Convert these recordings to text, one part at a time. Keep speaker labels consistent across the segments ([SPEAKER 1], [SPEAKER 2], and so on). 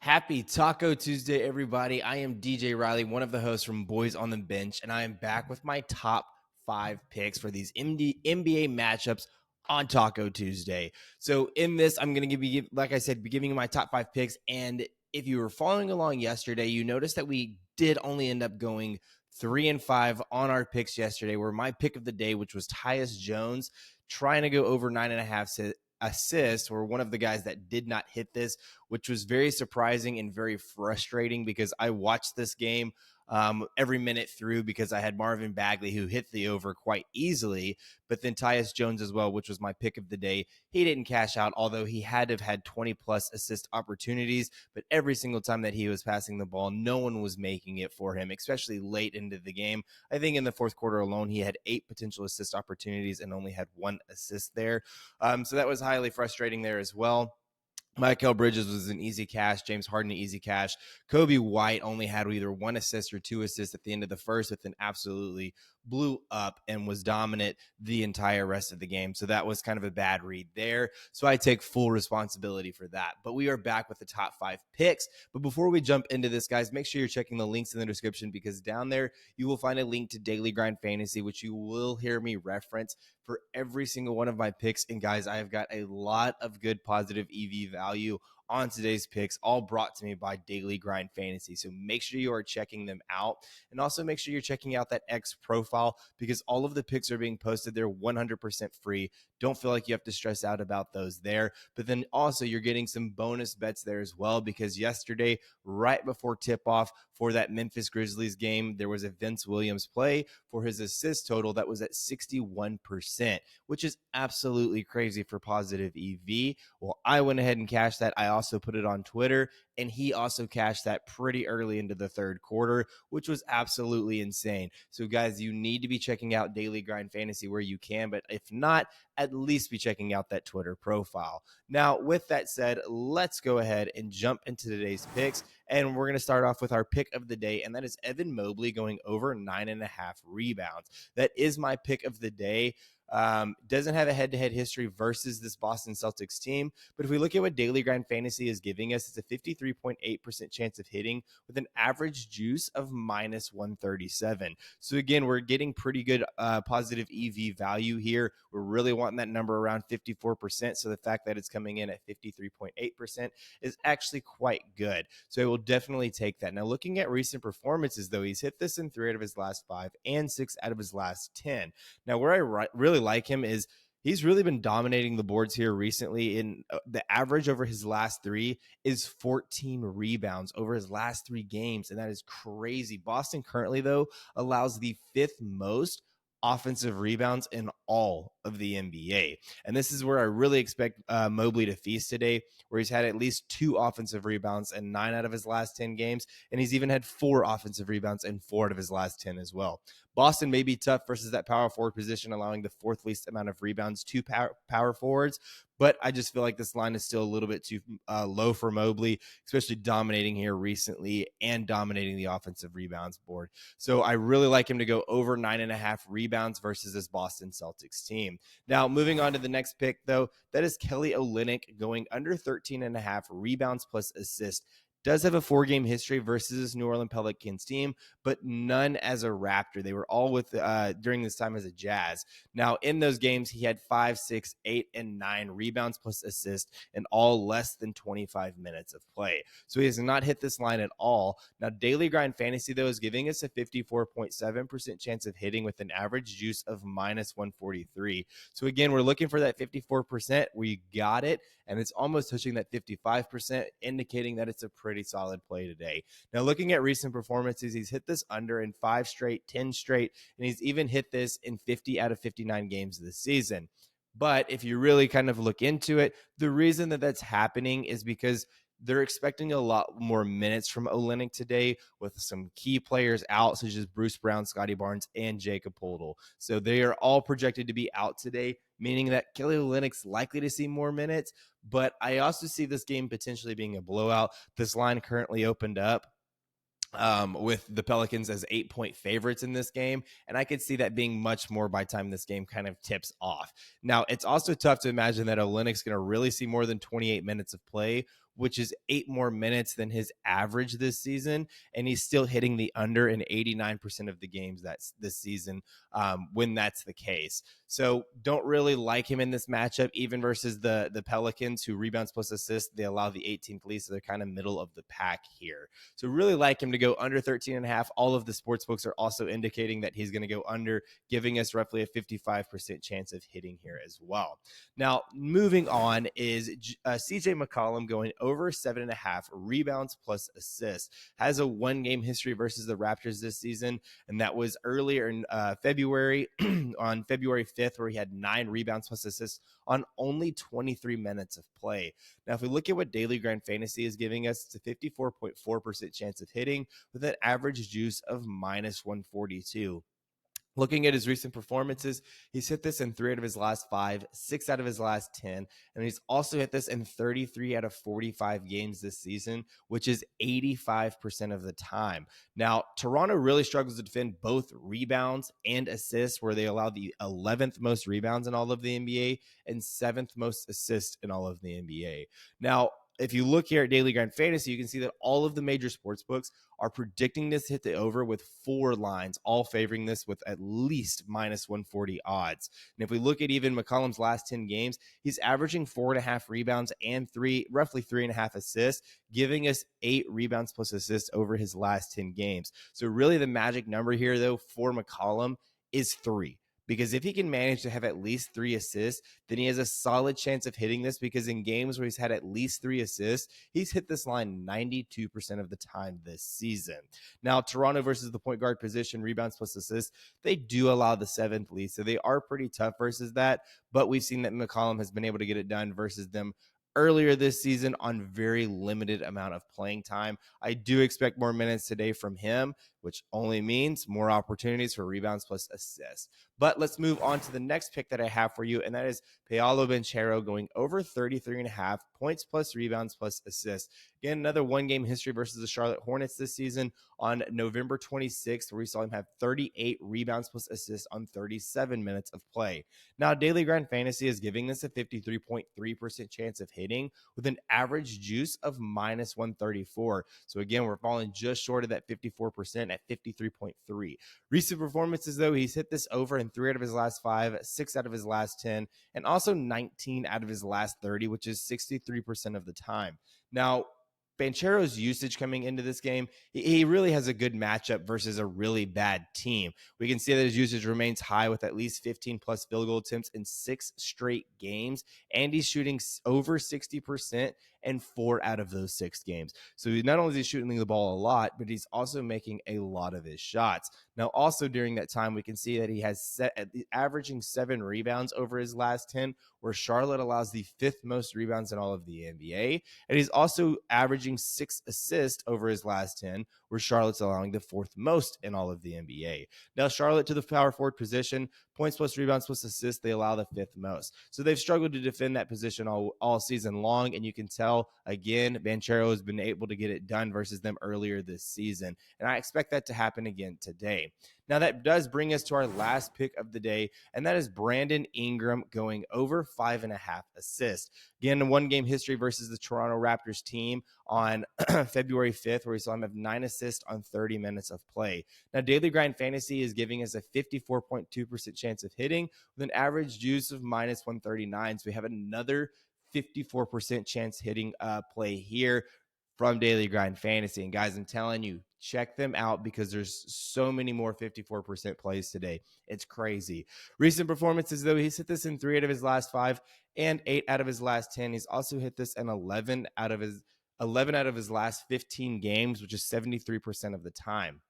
[SPEAKER 1] Happy Taco Tuesday, everybody. I am DJ Riley, one of the hosts from Boys on the Bench, and I am back with my top 5 picks for these NBA matchups on Taco Tuesday. So, in this, I'm going to like I said, be giving you my top 5 picks. And if you were following along yesterday, you noticed that we did only end up going 3-5 on our picks yesterday, where my pick of the day, which was Tyus Jones, trying to go over 9.5 assists, were one of the guys that did not hit this, which was very surprising and very frustrating because I watched this game every minute through because I had Marvin Bagley who hit the over quite easily, but then Tyus Jones as well, which was my pick of the day. He didn't cash out, although he had to have had 20 plus assist opportunities, but every single time that he was passing the ball, no one was making it for him, especially late into the game. I think in the fourth quarter alone, he had 8 potential assist opportunities and only had 1 assist there. So that was highly frustrating there as well. Michael Bridges was an easy cash. James Harden, easy cash. Kobe White only had either 1 assist or 2 assists at the end of the first, but then absolutely blew up and was dominant the entire rest of the game. So that was kind of a bad read there. So I take full responsibility for that. But we are back with the top 5 picks. But before we jump into this, guys, make sure you're checking the links in the description because down there you will find a link to Daily Grind Fantasy, which you will hear me reference for every single one of my picks. And guys, I have got a lot of good positive EV value on today's picks, all brought to me by Daily Grind Fantasy. So make sure you are checking them out. And also make sure you're checking out that X profile because all of the picks are being posted. They're 100% free. Don't feel like you have to stress out about those there. But then also you're getting some bonus bets there as well because yesterday, right before tip-off for that Memphis Grizzlies game, there was a Vince Williams play for his assist total that was at 61%, which is absolutely crazy for positive EV. Well, I went ahead and cashed that. I also put it on Twitter, and he also cashed that pretty early into the third quarter, which was absolutely insane. So, guys, you need to be checking out Daily Grind Fantasy where you can, but if not, at least be checking out that Twitter profile. Now, with that said, let's go ahead and jump into today's picks. And we're going to start off with our pick of the day, and that is Evan Mobley going over 9.5 rebounds. That is my pick of the day. Doesn't have a head-to-head history versus this Boston Celtics team. But if we look at what Daily Grind Fantasy is giving us, it's a 53.8% chance of hitting with an average juice of minus 137. So again, we're getting pretty good positive EV value here. We're really wanting that number around 54%. So the fact that it's coming in at 53.8% is actually quite good. So I will definitely take that. Now, looking at recent performances, though, he's hit this in 3 out of his last 5 and 6 out of his last 10. Now, where I really like him is he's really been dominating the boards here recently. In the average over his last 3 is 14 rebounds over his last 3 games, and that is crazy. Boston currently, though, allows the 5th most offensive rebounds in all of the NBA. And this is where I really expect Mobley to feast today, where he's had at least 2 offensive rebounds in 9 out of his last 10 games, and he's even had 4 offensive rebounds in 4 out of his last 10 as well. Boston may be tough versus that power forward position, allowing the 4th least amount of rebounds to power forwards. But I just feel like this line is still a little bit too low for Mobley, especially dominating here recently and dominating the offensive rebounds board. So I really like him to go over 9.5 rebounds versus this Boston Celtics team. Now, moving on to the next pick, though, that is Kelly Olynyk going under 13.5 rebounds plus assists. Does have a 4-game history versus his New Orleans Pelicans team, but none as a Raptor. They were all with during this time as a Jazz. Now, in those games, he had 5, 6, 8, and 9 rebounds plus assists, and all less than 25 minutes of play. So he has not hit this line at all. Now, Daily Grind Fantasy, though, is giving us a 54.7% chance of hitting with an average juice of minus 143. So again, we're looking for that 54%. We got it, and it's almost touching that 55%, indicating that it's a pretty solid play today. Now, looking at recent performances, he's hit this under in 5 straight, 10 straight, and he's even hit this in 50 out of 59 games this season. But if you really kind of look into it, the reason that that's happening is because they're expecting a lot more minutes from Olynyk today with some key players out, such as Bruce Brown, Scotty Barnes, and Jacob Poeltl. So they are all projected to be out today, meaning that Kelly Olynyk's likely to see more minutes. But I also see this game potentially being a blowout. This line currently opened up with the Pelicans as 8-point favorites in this game. And I could see that being much more by the time this game kind of tips off. Now, it's also tough to imagine that Olynyk's going to really see more than 28 minutes of play which is 8 more minutes than his average this season, and he's still hitting the under in 89% of the games that's this season when that's the case. So don't really like him in this matchup, even versus the Pelicans, who rebounds plus assists, they allow the 18th lead, so they're kind of middle of the pack here. So really like him to go under 13.5. All of the sports books are also indicating that he's going to go under, giving us roughly a 55% chance of hitting here as well. Now, moving on is CJ McCollum going over 7.5 rebounds plus assists. Has a 1-game history versus the Raptors this season, and that was earlier in February, on February 5th, where he had 9 rebounds plus assists on only 23 minutes of play. Now, if we look at what Daily Grind Fantasy is giving us, it's a 54.4% chance of hitting with an average juice of minus 142. Looking at his recent performances, he's hit this in 3 out of his last 5, 6 out of his last 10, and he's also hit this in 33 out of 45 games this season, which is 85% of the time. Now, Toronto really struggles to defend both rebounds and assists, where they allow the 11th most rebounds in all of the NBA and 7th most assists in all of the NBA. Now, if you look here at Daily Grind Fantasy, you can see that all of the major sports books are predicting this hit the over with 4 lines, all favoring this with at least minus 140 odds. And if we look at even McCollum's last 10 games, he's averaging 4.5 rebounds and roughly 3.5 assists, giving us 8 rebounds plus assists over his last 10 games. So really the magic number here, though, for McCollum is 3. Because if he can manage to have at least 3 assists, then he has a solid chance of hitting this, because in games where he's had at least 3 assists, he's hit this line 92% of the time this season. Now, Toronto versus the point guard position, rebounds plus assists, they do allow the 7th lead, so they are pretty tough versus that, but we've seen that McCollum has been able to get it done versus them earlier this season on very limited amount of playing time. I do expect more minutes today from him, which only means more opportunities for rebounds plus assists. But let's move on to the next pick that I have for you, and that is Paolo Banchero going over 33.5 points plus rebounds plus assists. Again, another 1-game history versus the Charlotte Hornets this season on November 26th, where we saw him have 38 rebounds plus assists on 37 minutes of play. Now, Daily Grind Fantasy is giving this a 53.3% chance of hitting with an average juice of minus 134. So again, we're falling just short of that 54% at 53.3. Recent performances, though, he's hit this over in 3 out of his last 5, 6 out of his last 10, and also 19 out of his last 30, which is 63% of the time. Now, Banchero's usage coming into this game, he really has a good matchup versus a really bad team. We can see that his usage remains high with at least 15 plus field goal attempts in 6 straight games, and he's shooting over 60% in 4 out of those 6 games. So not only is he shooting the ball a lot, but he's also making a lot of his shots. Now, also during that time, we can see that he has averaging 7 rebounds over his last 10, where Charlotte allows the 5th most rebounds in all of the NBA. And he's also averaging 6 assists over his last 10, where Charlotte's allowing the 4th most in all of the NBA. Now, Charlotte to the power forward position, points plus rebounds plus assists, they allow the 5th most. So they've struggled to defend that position all season long, and you can tell, again, Banchero has been able to get it done versus them earlier this season. And I expect that to happen again today. Now, that does bring us to our last pick of the day, and that is Brandon Ingram going over 5.5 assists. Again, a 1-game history versus the Toronto Raptors team on February 5th, where we saw him have 9 assists on 30 minutes of play. Now, Daily Grind Fantasy is giving us a 54.2% chance of hitting with an average juice of minus 139. So we have another 54% chance hitting play here from Daily Grind Fantasy. And guys, I'm telling you, check them out because there's so many more 54% plays today. It's crazy. Recent performances, though, he's hit this in 3 out of his last 5 and 8 out of his last 10. He's also hit this in 11 out of his last 15 games, which is 73% of the time.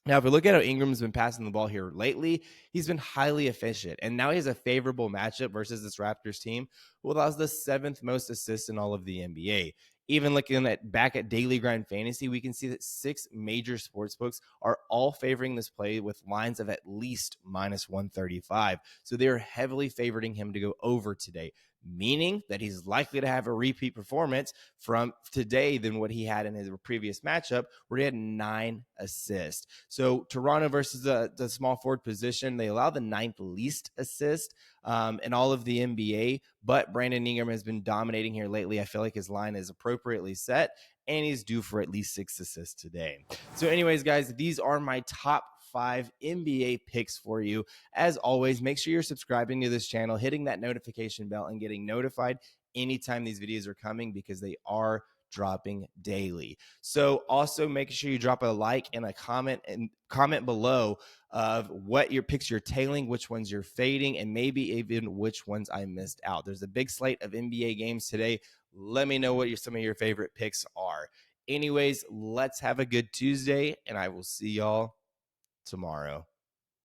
[SPEAKER 1] Now, if we look at how Ingram's been passing the ball here lately, he's been highly efficient. And now he has a favorable matchup versus this Raptors team, who allows the 7th most assists in all of the NBA. Even looking back at Daily Grind Fantasy, we can see that 6 major sportsbooks are all favoring this play with lines of at least minus 135. So they are heavily favoring him to go over today. meaning that he's likely to have a repeat performance from today than what he had in his previous matchup, where he had 9 assists. So Toronto versus the small forward position, they allow the 9th least assist in all of the NBA, but Brandon Ingram has been dominating here lately. I feel like his line is appropriately set, and he's due for at least 6 assists today. So anyways, guys, these are my top 5 NBA picks for you. As always, make sure you're subscribing to this channel, hitting that notification bell, and getting notified anytime these videos are coming, because they are dropping daily. So also make sure you drop a like and a comment below of what your picks you're tailing, which ones you're fading, and maybe even which ones I missed out. There's a big slate of NBA games today. Let me know what some of your favorite picks are. Anyways, let's have a good Tuesday, and I will see y'all tomorrow.